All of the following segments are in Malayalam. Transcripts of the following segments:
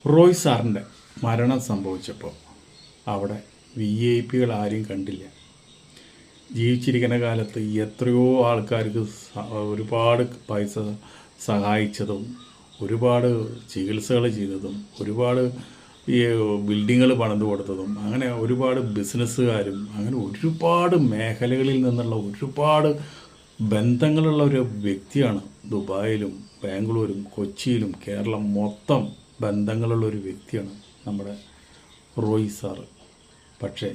റോയ് സാറിൻ്റെ മരണം സംഭവിച്ചപ്പോൾ അവിടെ VIP ആരും കണ്ടില്ല. ജീവിച്ചിരിക്കുന്ന കാലത്ത് എത്രയോ ആൾക്കാർക്ക് ഒരുപാട് പൈസ സഹായിച്ചതും ഒരുപാട് ചികിത്സകൾ ചെയ്തതും ഒരുപാട് ഈ ബിൽഡിങ്ങുകൾ പണിത് കൊടുത്തതും അങ്ങനെ ഒരുപാട് ബിസിനസ്സുകാരും അങ്ങനെ ഒരുപാട് മേഖലകളിൽ നിന്നുള്ള ഒരുപാട് ബന്ധങ്ങളുള്ള ഒരു വ്യക്തിയാണ്. ദുബായിലും ബാംഗ്ലൂരും കൊച്ചിയിലും കേരളം മൊത്തം ബന്ധങ്ങളുള്ള ഒരു വ്യക്തിയാണ് നമ്മുടെ റോയ് സാറ്. പക്ഷേ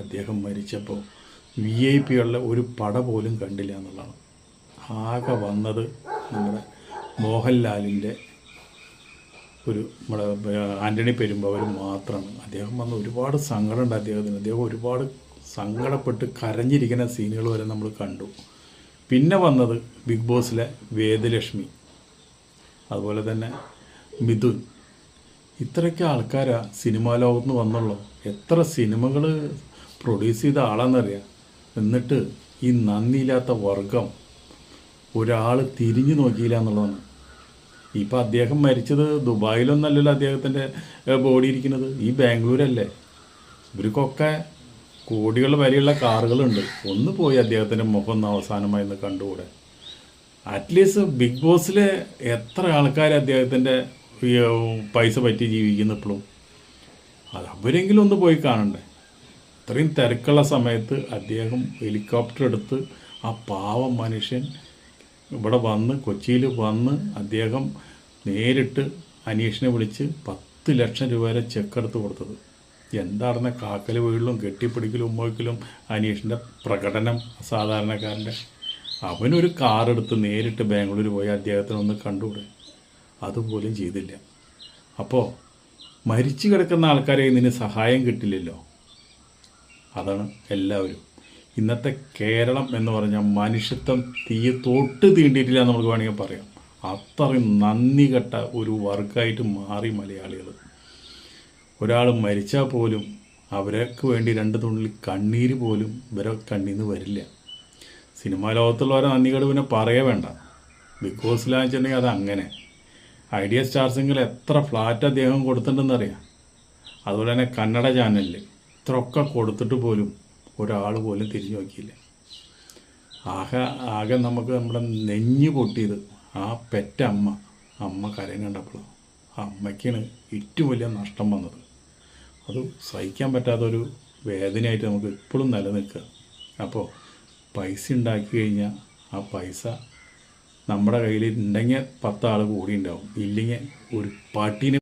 അദ്ദേഹം മരിച്ചപ്പോൾ VIP ഒരു പട പോലും കണ്ടില്ല എന്നുള്ളതാണ്. ആകെ വന്നത് നമ്മുടെ മോഹൻലാലിൻ്റെ നമ്മുടെ ആൻ്റണി പെരുമ്പാവൂർ മാത്രമാണ്. അദ്ദേഹം വന്ന് ഒരുപാട് സങ്കടമുണ്ട് അദ്ദേഹത്തിന്. അദ്ദേഹം ഒരുപാട് സങ്കടപ്പെട്ട് കരഞ്ഞിരിക്കുന്ന സീനുകൾ വരെ നമ്മൾ കണ്ടു. പിന്നെ വന്നത് ബിഗ് ബോസിലെ വേദലക്ഷ്മി, അതുപോലെ തന്നെ മിഥുൻ, ഇത്രയൊക്കെ ആൾക്കാരാ സിനിമാ ലോകത്ത് നിന്ന് വന്നുള്ളൂ. എത്ര സിനിമകൾ പ്രൊഡ്യൂസ് ചെയ്ത ആളാണെന്നറിയാം. എന്നിട്ട് ഈ നന്ദിയില്ലാത്ത വർഗം ഒരാൾ തിരിഞ്ഞു നോക്കിയില്ല എന്നുള്ളതാണ്. ഇപ്പം അദ്ദേഹം മരിച്ചത് ദുബായിലൊന്നല്ലല്ലോ അദ്ദേഹത്തിൻ്റെ ബോഡി ഇരിക്കുന്നത്, ഈ ബാംഗ്ലൂരല്ലേ. ഇവർക്കൊക്കെ കോടികൾ വരെയുള്ള കാറുകളുണ്ട്. ഒന്ന് പോയി അദ്ദേഹത്തിൻ്റെ മുഖം ഒന്ന് അവസാനമായി ഒന്ന് കണ്ടുകൂടെ? അറ്റ്ലീസ്റ്റ് ബിഗ് ബോസിലെ എത്ര ആൾക്കാർ അദ്ദേഹത്തിൻ്റെ പൈസ പറ്റി ജീവിക്കുന്നു ഇപ്പോഴും? അത് അവരെങ്കിലും ഒന്ന് പോയി കാണണ്ടേ? ഇത്രയും തിരക്കുള്ള സമയത്ത് അദ്ദേഹം ഹെലികോപ്റ്റർ എടുത്ത് ആ പാവം മനുഷ്യൻ ഇവിടെ വന്ന് കൊച്ചിയിൽ വന്ന് അദ്ദേഹം നേരിട്ട് അനീഷിനെ വിളിച്ച് 10 ലക്ഷം രൂപ വരെ ചെക്ക് എടുത്ത് കൊടുത്തത്. എന്താണെന്ന കാക്കൽ വീഴിലും കെട്ടിപ്പിടിക്കലും ഉമ്മയ്ക്കലും അനീഷിൻ്റെ പ്രകടനം സാധാരണക്കാരൻ്റെ. അവനൊരു കാറെടുത്ത് നേരിട്ട് ബാംഗ്ലൂർ പോയി അദ്ദേഹത്തിനൊന്ന് കണ്ടുകൂടെ? അതുപോലും ചെയ്തില്ല. അപ്പോൾ മരിച്ചു കിടക്കുന്ന ആൾക്കാരെ ഇതിന് സഹായം കിട്ടില്ലല്ലോ. അതാണ് എല്ലാവരും. ഇന്നത്തെ കേരളം എന്ന് പറഞ്ഞാൽ മനുഷ്യത്വം തൊട്ട് തീണ്ടിയിട്ടില്ല എന്ന് നമുക്ക് വേണമെങ്കിൽ പറയാം. അത്രയും നന്ദി കെട്ട ഒരു വർഗമായിട്ട് മാറി മലയാളികൾ. ഒരാൾ മരിച്ചാൽ പോലും അവർക്ക് വേണ്ടി 2 തുള്ളി കണ്ണീര് പോലും ഇവരെ കണ്ണീന്ന് വരില്ല. സിനിമാ ലോകത്തുള്ളവരെ നന്ദികേട് പിന്നെ പറയേ വേണ്ട. ബിഗ് ബോസിലാണെന്ന് വെച്ചിട്ടുണ്ടെങ്കിൽ അത് അങ്ങനെ. ഐഡിയ സ്റ്റാർസിങ്ങിൽ എത്ര ഫ്ലാറ്റ് അദ്ദേഹം കൊടുത്തിട്ടുണ്ടെന്നറിയാം. അതുപോലെ തന്നെ കന്നഡ ചാനലിൽ ഇത്രയൊക്കെ കൊടുത്തിട്ട് പോലും ഒരാൾ പോലും തിരിഞ്ഞു നോക്കിയില്ല. ആകെ നമുക്ക് നമ്മുടെ നെഞ്ഞ് പൊട്ടിയത് ആ പെറ്റ അമ്മ കരയും കണ്ടപ്പോൾ. ആ അമ്മയ്ക്കാണ് ഏറ്റവും വലിയ നഷ്ടം വന്നത്. അത് സഹിക്കാൻ പറ്റാത്തൊരു വേദനയായിട്ട് നമുക്ക് ഇപ്പോഴും നിലനിൽക്കുക. അപ്പോൾ പൈസ ഉണ്ടാക്കി കഴിഞ്ഞാൽ ആ പൈസ നമ്മുടെ കയ്യിൽ ഉണ്ടെങ്കിൽ 10 ആൾ കൂടി ഉണ്ടാവും, ഇല്ലെങ്കിൽ ഒരു പട്ടിനെ